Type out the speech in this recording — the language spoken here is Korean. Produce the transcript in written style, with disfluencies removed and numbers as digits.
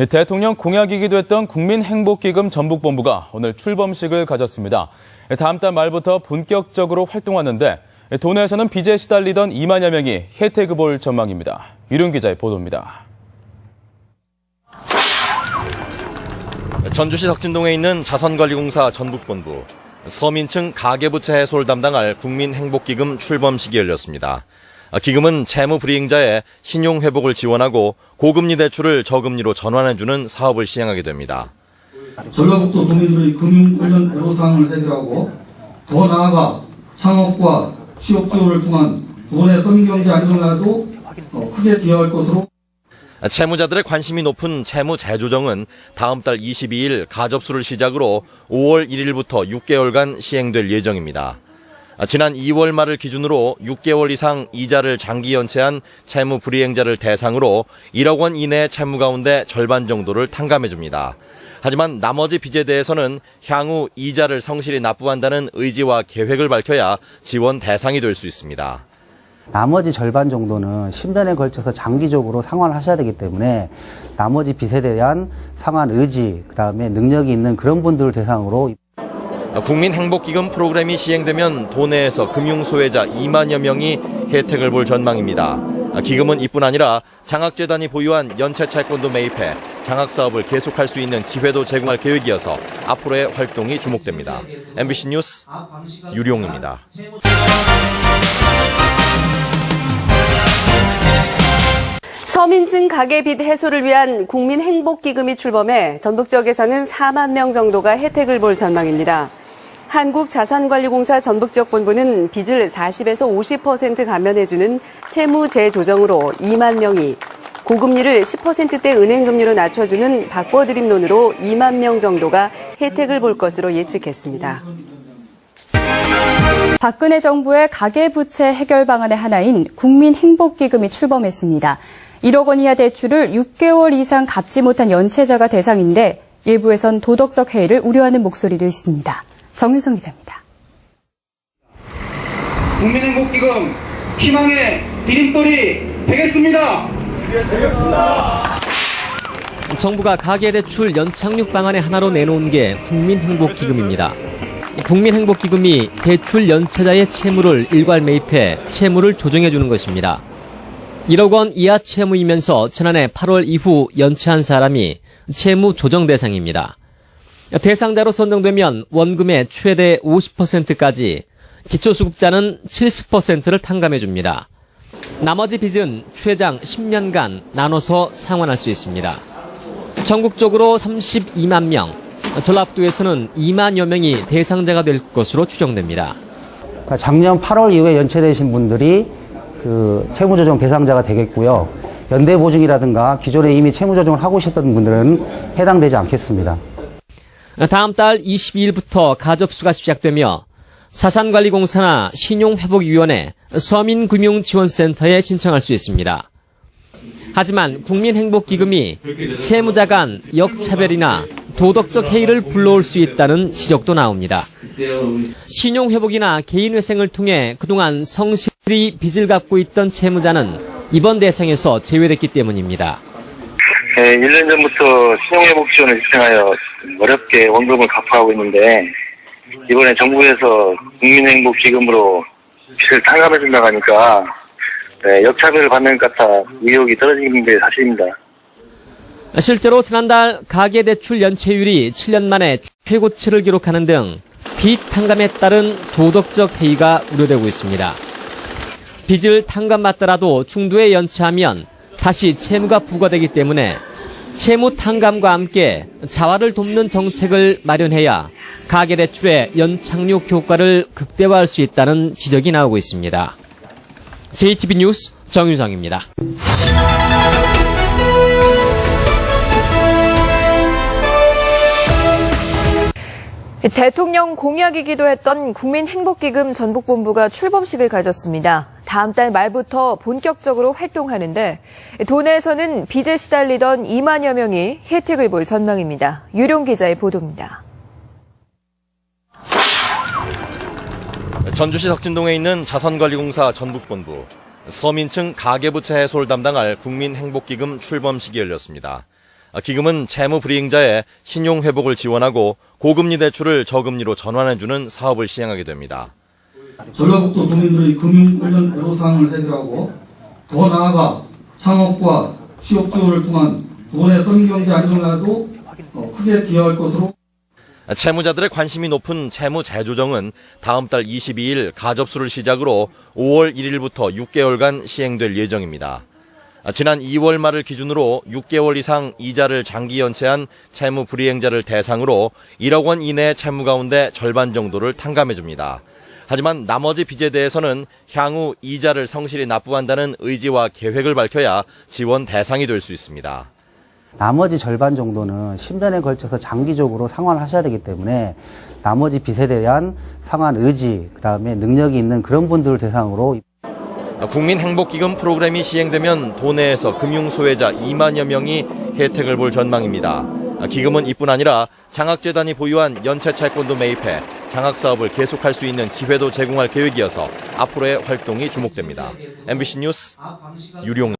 대통령 공약이기도 했던 국민행복기금 전북본부가 오늘 출범식을 가졌습니다. 다음 달 말부터 본격적으로 활동하는데 도내에서는 빚에 시달리던 2만여 명이 혜택을 볼 전망입니다. 유룡 기자의 보도입니다. 전주시 덕진동에 있는 자선관리공사 전북본부. 서민층 가계부채 해소를 담당할 국민행복기금 출범식이 열렸습니다. 기금은 채무 불이행자의 신용 회복을 지원하고 고금리 대출을 저금리로 전환해주는 사업을 시행하게 됩니다. 전라북도 도민들의 금융 관련 애로사항을 해결하고 더 나아가 창업과 취업 지원을 통한 도내 서민경제 안정화에도 크게 기여할 것으로. 채무자들의 관심이 높은 채무 재조정은 다음 달 22일 가접수를 시작으로 5월 1일부터 6개월간 시행될 예정입니다. 지난 2월 말을 기준으로 6개월 이상 이자를 장기 연체한 채무 불이행자를 대상으로 1억 원 이내 채무 가운데 절반 정도를 탕감해 줍니다. 하지만 나머지 빚에 대해서는 향후 이자를 성실히 납부한다는 의지와 계획을 밝혀야 지원 대상이 될 수 있습니다. 나머지 절반 정도는 10년에 걸쳐서 장기적으로 상환을 하셔야 되기 때문에 나머지 빚에 대한 상환 의지, 그다음에 능력이 있는 그런 분들을 대상으로. 국민행복기금 프로그램이 시행되면 도내에서 금융소외자 2만여 명이 혜택을 볼 전망입니다. 기금은 이뿐 아니라 장학재단이 보유한 연체 채권도 매입해 장학사업을 계속할 수 있는 기회도 제공할 계획이어서 앞으로의 활동이 주목됩니다. MBC 뉴스 유룡입니다. 서민층 가계빚 해소를 위한 국민행복기금이 출범해 전북 지역에서는 4만 명 정도가 혜택을 볼 전망입니다. 한국자산관리공사 전북 지역 본부는 빚을 40에서 50% 감면해주는 채무 재조정으로 2만 명이, 고금리를 10%대 은행금리로 낮춰주는 바꿔드림론으로 2만 명 정도가 혜택을 볼 것으로 예측했습니다. 박근혜 정부의 가계부채 해결 방안의 하나인 국민행복기금이 출범했습니다. 1억 원 이하 대출을 6개월 이상 갚지 못한 연체자가 대상인데 일부에선 도덕적 해이를 우려하는 목소리도 있습니다. 정윤성 기자입니다. 국민행복기금 희망의 디딤돌이 되겠습니다. 정부가 가계대출 연착륙 방안의 하나로 내놓은 게 국민행복기금입니다. 국민행복기금이 대출 연체자의 채무를 일괄 매입해 채무를 조정해주는 것입니다. 1억 원 이하 채무이면서 지난해 8월 이후 연체한 사람이 채무 조정 대상입니다. 대상자로 선정되면 원금의 최대 50%까지, 기초수급자는 70%를 탕감해줍니다. 나머지 빚은 최장 10년간 나눠서 상환할 수 있습니다. 전국적으로 32만 명, 전라북도에서는 2만여 명이 대상자가 될 것으로 추정됩니다. 작년 8월 이후에 연체되신 분들이 채무조정 대상자가 되겠고요. 연대보증이라든가 기존에 이미 채무조정을 하고 계셨던 분들은 해당되지 않겠습니다. 다음 달 22일부터 가접수가 시작되며 자산관리공사나 신용회복위원회, 서민금융지원센터에 신청할 수 있습니다. 하지만 국민행복기금이 채무자 간 역차별이나 도덕적 해이를 불러올 수 있다는 지적도 나옵니다. 신용회복이나 개인회생을 통해 그동안 성실히 빚을 갚고 있던 채무자는 이번 대상에서 제외됐기 때문입니다. 1년 전부터 신용회복 지원을 신청하여 어렵게 원금을 갚아가고 있는데 이번에 정부에서 국민행복기금으로 빚을 탕감해준다고 하니까 역차별을 받는 것 같아 의욕이 떨어지는 게 사실입니다. 실제로 지난달 가계대출 연체율이 7년 만에 최고치를 기록하는 등 빚 탕감에 따른 도덕적 해이가 우려되고 있습니다. 빚을 탕감받더라도 중도에 연체하면 다시 채무가 부과되기 때문에 채무 탕감과 함께 자활을 돕는 정책을 마련해야 가계대출의 연착륙 효과를 극대화할 수 있다는 지적이 나오고 있습니다. JTB 뉴스 정유정입니다. 대통령 공약이기도 했던 국민행복기금 전북본부가 출범식을 가졌습니다. 다음 달 말부터 본격적으로 활동하는데 도내에서는 빚에 시달리던 2만여 명이 혜택을 볼 전망입니다. 유룡 기자의 보도입니다. 전주시 덕진동에 있는 자선관리공사 전북본부. 서민층 가계부채 해소를 담당할 국민행복기금 출범식이 열렸습니다. 기금은 채무 불이행자의 신용 회복을 지원하고 고금리 대출을 저금리로 전환해주는 사업을 시행하게 됩니다. 전라북도 도민들의 금융 관련 애로사항을 해결하고 더 나아가 창업과 취업 지원을 통한 도내 서민경제 안정화에도 크게 기여할 것으로 채무자들의 관심이 높은 채무 재조정은 다음 달 22일 가접수를 시작으로 5월 1일부터 6개월간 시행될 예정입니다. 지난 2월 말을 기준으로 6개월 이상 이자를 장기 연체한 채무 불이행자를 대상으로 1억 원 이내의 채무 가운데 절반 정도를 탕감해줍니다. 하지만 나머지 빚에 대해서는 향후 이자를 성실히 납부한다는 의지와 계획을 밝혀야 지원 대상이 될 수 있습니다. 나머지 절반 정도는 10년에 걸쳐서 장기적으로 상환을 하셔야 되기 때문에 나머지 빚에 대한 상환 의지, 그다음에 능력이 있는 그런 분들을 대상으로 국민행복기금 프로그램이 시행되면 도내에서 금융소외자 2만여 명이 혜택을 볼 전망입니다. 기금은 이뿐 아니라 장학재단이 보유한 연체 채권도 매입해 장학사업을 계속할 수 있는 기회도 제공할 계획이어서 앞으로의 활동이 주목됩니다. MBC 뉴스 유룡